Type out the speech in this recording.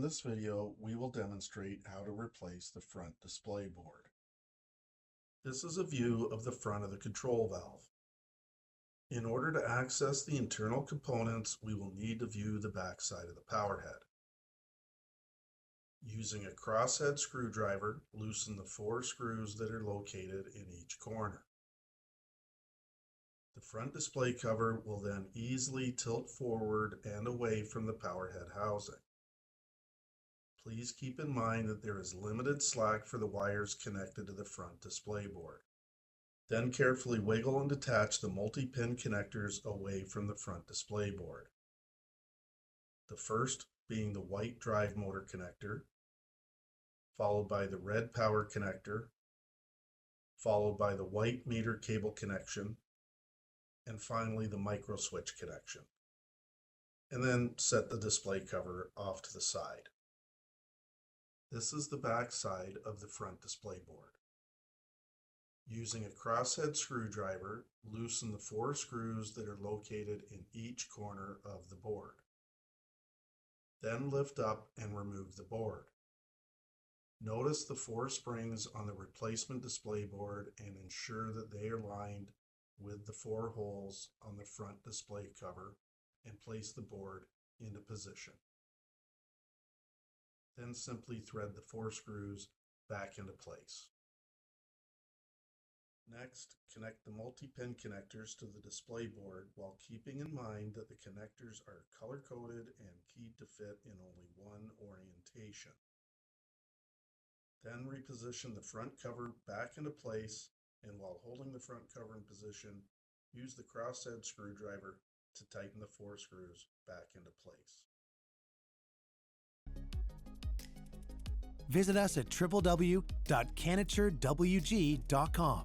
this video, we will demonstrate how to replace the front display board. This is a view of the front of the control valve. In order to access the internal components, we will need to view the back side of the power head. Using a crosshead screwdriver, loosen the 4 screws that are located in each corner. The front display cover will then easily tilt forward and away from the power head housing. Please keep in mind that there is limited slack for the wires connected to the front display board. Then carefully wiggle and detach the multi-pin connectors away from the front display board. The first being the white drive motor connector, followed by the red power connector, followed by the white meter cable connection, and finally the micro switch connection. And then set the display cover off to the side. This is the back side of the front display board. Using a crosshead screwdriver, loosen the 4 screws that are located in each corner of the board. Then lift up and remove the board. Notice the 4 springs on the replacement display board and ensure that they are lined with the 4 holes on the front display cover and place the board into position. Then simply thread the 4 screws back into place. Next, connect the multi-pin connectors to the display board while keeping in mind that the connectors are color-coded and keyed to fit in only one orientation. Then reposition the front cover back into place, and while holding the front cover in position, use the crosshead screwdriver to tighten the 4 screws back into place. Visit us at www.canaturewg.com.